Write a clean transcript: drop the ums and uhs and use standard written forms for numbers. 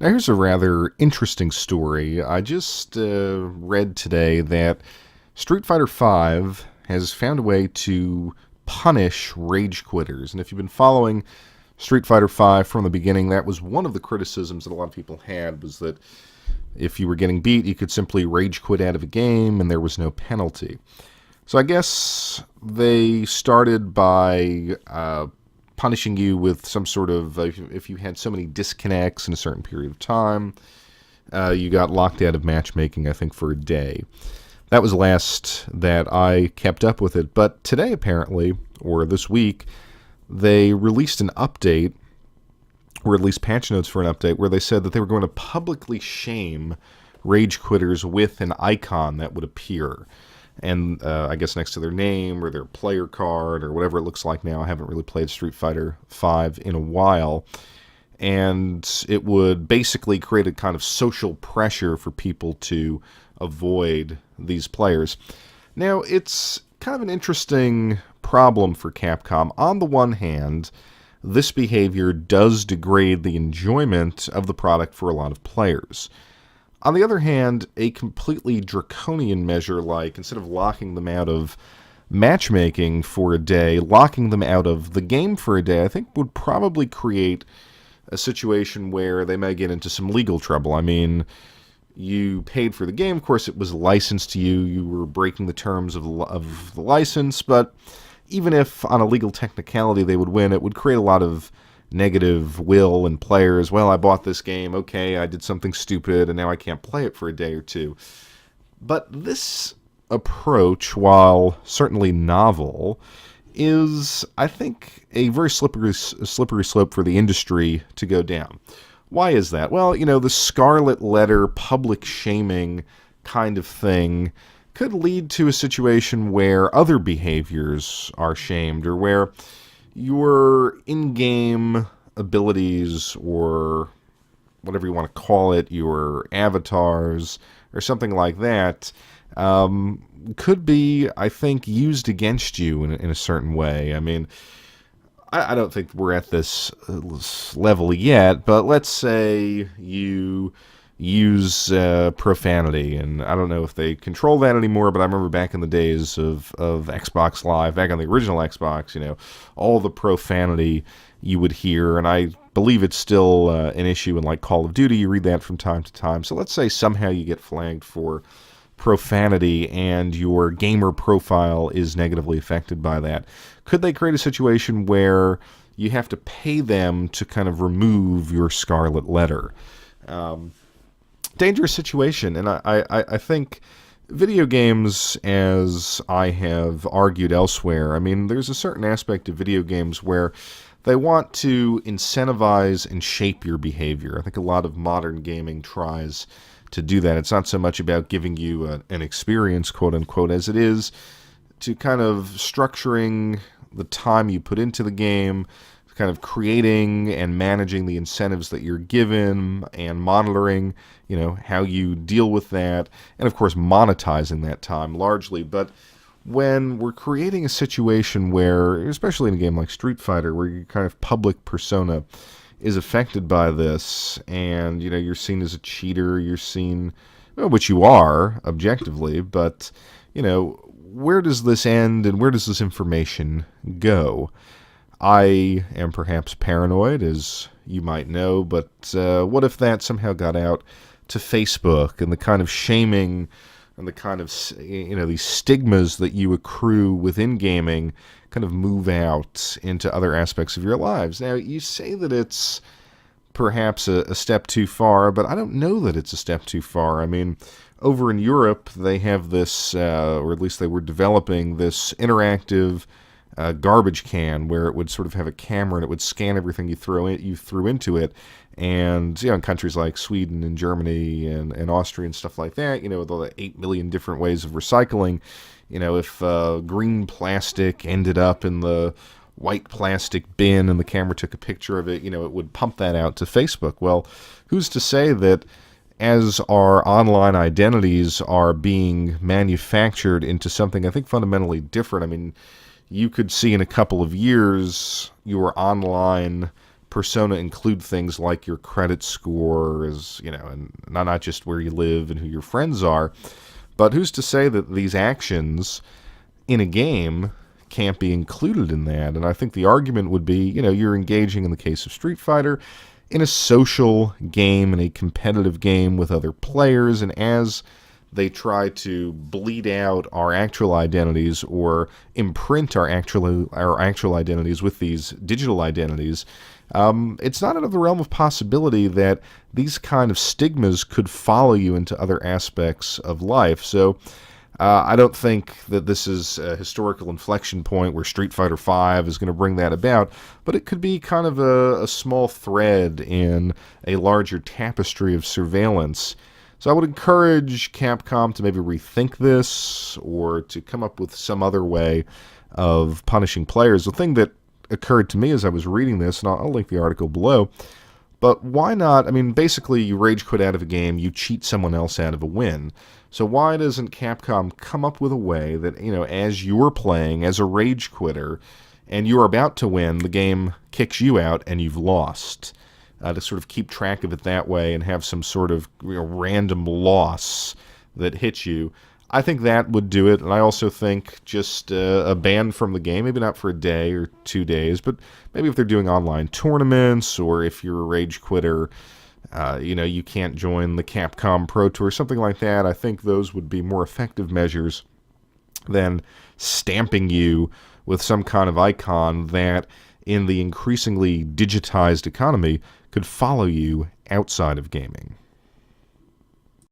Now, here's a rather interesting story. I just read today that Street Fighter V has found a way to punish rage quitters. And if you've been following Street Fighter V from the beginning, that was one of the criticisms that a lot of people had, was that if you were getting beat, you could simply rage quit out of a game and there was no penalty. So I guess they started by punishing you with some sort of, if you had so many disconnects in a certain period of time, you got locked out of matchmaking, I think, for a day. That was last that I kept up with it. But today, apparently, or this week, they released an update, or at least patch notes for an update, where they said that they were going to publicly shame rage quitters with an icon that would appear. And I guess next to their name or their player card or whatever it looks like now. I haven't really played Street Fighter V in a while. And it would basically create a kind of social pressure for people to avoid these players. Now, it's kind of an interesting problem for Capcom. On the one hand, this behavior does degrade the enjoyment of the product for a lot of players. On the other hand, a completely draconian measure, like instead of locking them out of matchmaking for a day, locking them out of the game for a day, I think would probably create a situation where they may get into some legal trouble. I mean, you paid for the game. Of course, it was licensed to you. You were breaking the terms of the license. But even if on a legal technicality they would win, it would create a lot of negative will in players. Well, I bought this game. Okay, I did something stupid, and now I can't play it for a day or two. But this approach, while certainly novel, is, I think, a very slippery slope for the industry to go down. Why is that? Well, the scarlet letter public shaming kind of thing could lead to a situation where other behaviors are shamed, or where your in-game abilities, or whatever you want to call it, your avatars, or something like that, could be, I think, used against you in a certain way. I mean, I don't think we're at this level yet, but let's say you use profanity, and I don't know if they control that anymore, but I remember back in the days of Xbox Live, back on the original Xbox, all the profanity you would hear, and I believe it's still an issue in like Call of Duty. You read that from time to time. So let's say somehow you get flagged for profanity and your gamer profile is negatively affected by that. Could they create a situation where you have to pay them to kind of remove your scarlet letter? Dangerous situation, and I think video games, as I have argued elsewhere, I mean, there's a certain aspect of video games where they want to incentivize and shape your behavior. I think a lot of modern gaming tries to do that. It's not so much about giving you an experience, quote unquote, as it is to kind of structuring the time you put into the game, kind of creating and managing the incentives that you're given, and monitoring, how you deal with that, and of course monetizing that time largely. But when we're creating a situation where, especially in a game like Street Fighter, where your kind of public persona is affected by this, and you're seen as a cheater, you're seen, well, which you are objectively, but where does this end and where does this information go? I am perhaps paranoid, as you might know, but what if that somehow got out to Facebook, and the kind of shaming and the kind of, these stigmas that you accrue within gaming kind of move out into other aspects of your lives? Now, you say that it's perhaps a step too far, but I don't know that it's a step too far. I mean, over in Europe, they have this, or at least they were developing this interactive garbage can, where it would sort of have a camera and it would scan everything you threw into it. And in countries like Sweden and Germany and Austria and stuff like that, with all the 8 million different ways of recycling, if green plastic ended up in the white plastic bin and the camera took a picture of it, it would pump that out to Facebook. Well, who's to say that as our online identities are being manufactured into something, I think, fundamentally different? I mean, you could see in a couple of years your online persona include things like your credit score, and not just where you live and who your friends are. But who's to say that these actions in a game can't be included in that? And I think the argument would be, you're engaging, in the case of Street Fighter, in a social game, in a competitive game with other players, and as they try to bleed out our actual identities or imprint our actual identities with these digital identities, it's not out of the realm of possibility that these kind of stigmas could follow you into other aspects of life. So I don't think that this is a historical inflection point where Street Fighter V is going to bring that about, but it could be kind of a small thread in a larger tapestry of surveillance. So I would encourage Capcom to maybe rethink this or to come up with some other way of punishing players. The thing that occurred to me as I was reading this, and I'll link the article below, but why not? I mean, basically, you rage quit out of a game, you cheat someone else out of a win. So why doesn't Capcom come up with a way that, as you're playing as a rage quitter and you're about to win, the game kicks you out and you've lost? To sort of keep track of it that way and have some sort of random loss that hits you. I think that would do it, and I also think just a ban from the game, maybe not for a day or 2 days, but maybe if they're doing online tournaments, or if you're a rage quitter, you can't join the Capcom Pro Tour, something like that. I think those would be more effective measures than stamping you with some kind of icon that, in the increasingly digitized economy, could follow you outside of gaming.